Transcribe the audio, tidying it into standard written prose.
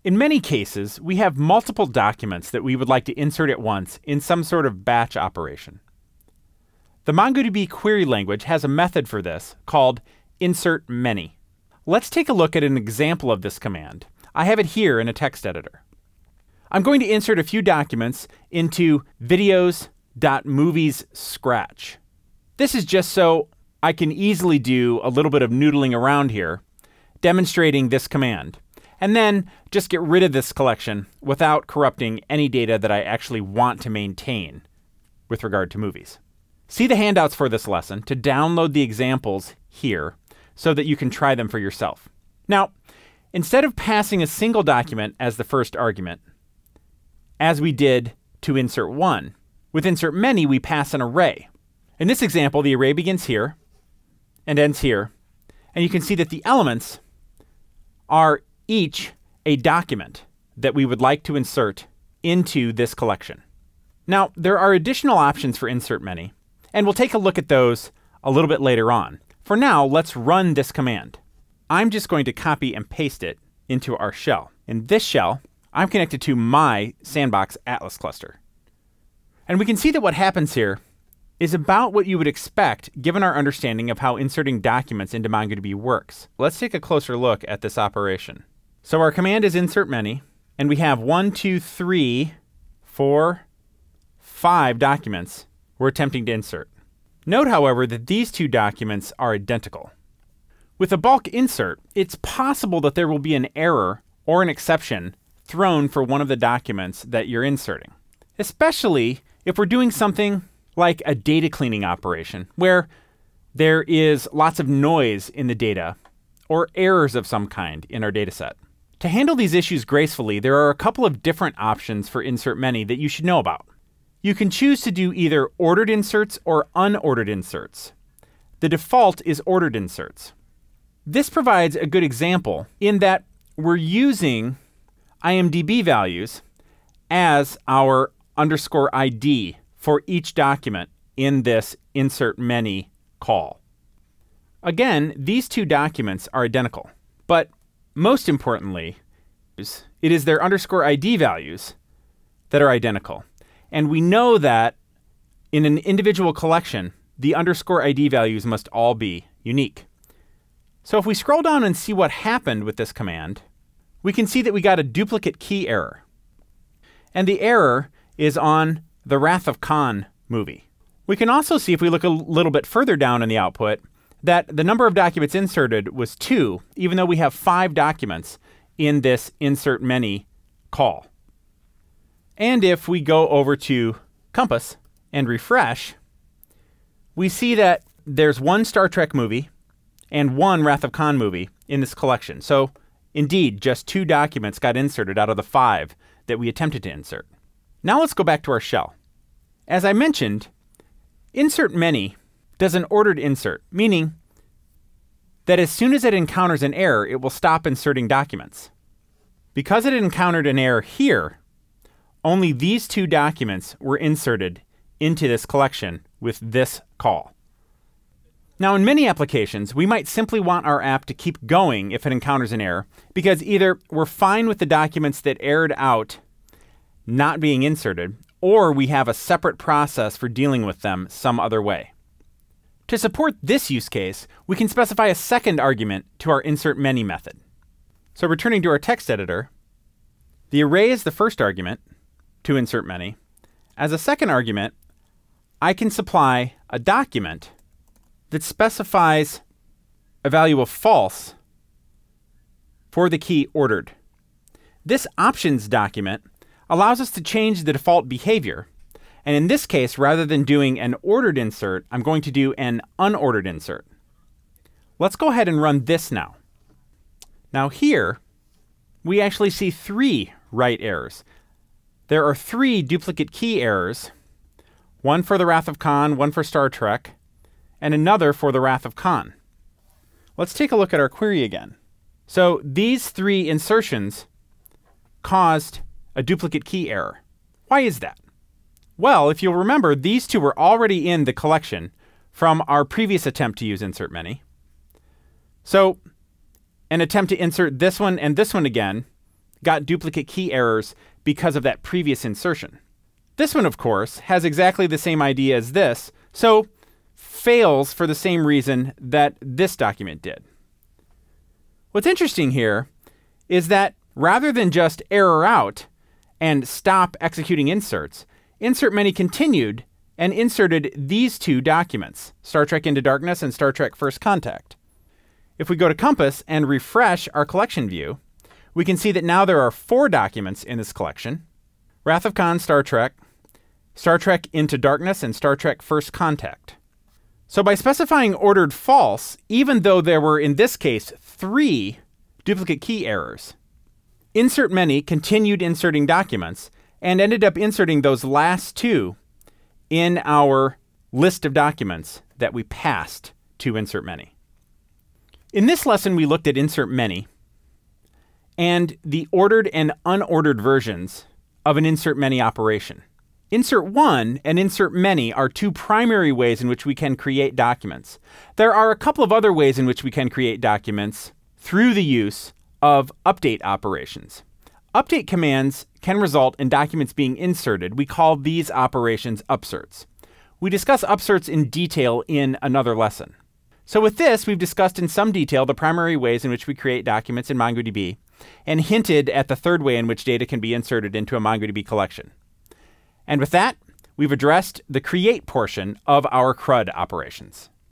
In many cases, we have multiple documents that we would like to insert at once in some sort of batch operation. The MongoDB query language has a method for this called insert many. Let's take a look at an example of this command. I have it here in a text editor. I'm going to insert a few documents into videos.movies scratch. This is just so I can easily do a little bit of noodling around here, demonstrating this command, and then just get rid of this collection without corrupting any data that I actually want to maintain with regard to movies. See the handouts for this lesson to download the examples here so that you can try them for yourself. Now, instead of passing a single document as the first argument, as we did to insert one, with insert many we pass an array. In this example, the array begins here and ends here, and you can see that the elements are each a document that we would like to insert into this collection. Now, there are additional options for insert many, and we'll take a look at those a little bit later on. For now, let's run this command. I'm just going to copy and paste it into our shell. In this shell, I'm connected to my Sandbox Atlas cluster. And we can see that what happens here is about what you would expect given our understanding of how inserting documents into MongoDB works. Let's take a closer look at this operation. So our command is insert many, and we have 1, 2, 3, 4, 5 documents we're attempting to insert. Note, however, that these two documents are identical. With a bulk insert, it's possible that there will be an error or an exception thrown for one of the documents that you're inserting, especially if we're doing something like a data cleaning operation where there is lots of noise in the data or errors of some kind in our data set. To handle these issues gracefully, there are a couple of different options for insert many that you should know about. You can choose to do either ordered inserts or unordered inserts. The default is ordered inserts. This provides a good example in that we're using IMDb values as our _ID for each document in this insert many call. Again, these two documents are identical, but most importantly, it is their _ID values that are identical. And we know that in an individual collection, the _ID values must all be unique. So if we scroll down and see what happened with this command, we can see that we got a duplicate key error. And the error is on the Wrath of Khan movie. We can also see, if we look a little bit further down in the output, that the number of documents inserted was 2, even though we have 5 documents in this insert many call. And if we go over to Compass and refresh, we see that there's 1 Star Trek movie and 1 Wrath of Khan movie in this collection. So indeed, just 2 documents got inserted out of the 5 that we attempted to insert. Now let's go back to our shell. As I mentioned, insert many does an ordered insert, meaning that as soon as it encounters an error, it will stop inserting documents. Because it encountered an error here, only these 2 documents were inserted into this collection with this call. Now, in many applications, we might simply want our app to keep going if it encounters an error, because either we're fine with the documents that errored out not being inserted, or we have a separate process for dealing with them some other way. To support this use case, we can specify a second argument to our insert many method. So returning to our text editor, the array is the first argument to insert many. As a second argument, I can supply a document that specifies a value of false for the key ordered. This options document allows us to change the default behavior. And in this case, rather than doing an ordered insert, I'm going to do an unordered insert. Let's go ahead and run this now. Now here, we actually see 3 write errors. There are 3 duplicate key errors, 1 for the Wrath of Khan, 1 for Star Trek, and another for the Wrath of Khan. Let's take a look at our query again. So these 3 insertions caused a duplicate key error. Why is that? Well, if you'll remember, these 2 were already in the collection from our previous attempt to use insert many. So an attempt to insert this one and this one again got duplicate key errors because of that previous insertion. This one, of course, has exactly the same idea as this, so fails for the same reason that this document did. What's interesting here is that rather than just error out and stop executing inserts, Insert Many continued and inserted these two documents, Star Trek Into Darkness and Star Trek First Contact. If we go to Compass and refresh our collection view, we can see that now there are 4 documents in this collection: Wrath of Khan Star Trek Into Darkness, and Star Trek First Contact. So by specifying ordered false, even though there were, in this case, 3 duplicate key errors, Insert Many continued inserting documents and ended up inserting those last 2 in our list of documents that we passed to Insert Many. In this lesson, we looked at Insert Many and the ordered and unordered versions of an Insert Many operation. Insert One and Insert Many are 2 primary ways in which we can create documents. There are a couple of other ways in which we can create documents through the use of update operations. Update commands can result in documents being inserted. We call these operations upserts. We discuss upserts in detail in another lesson. So with this, we've discussed in some detail the primary ways in which we create documents in MongoDB and hinted at the third way in which data can be inserted into a MongoDB collection. And with that, we've addressed the create portion of our CRUD operations.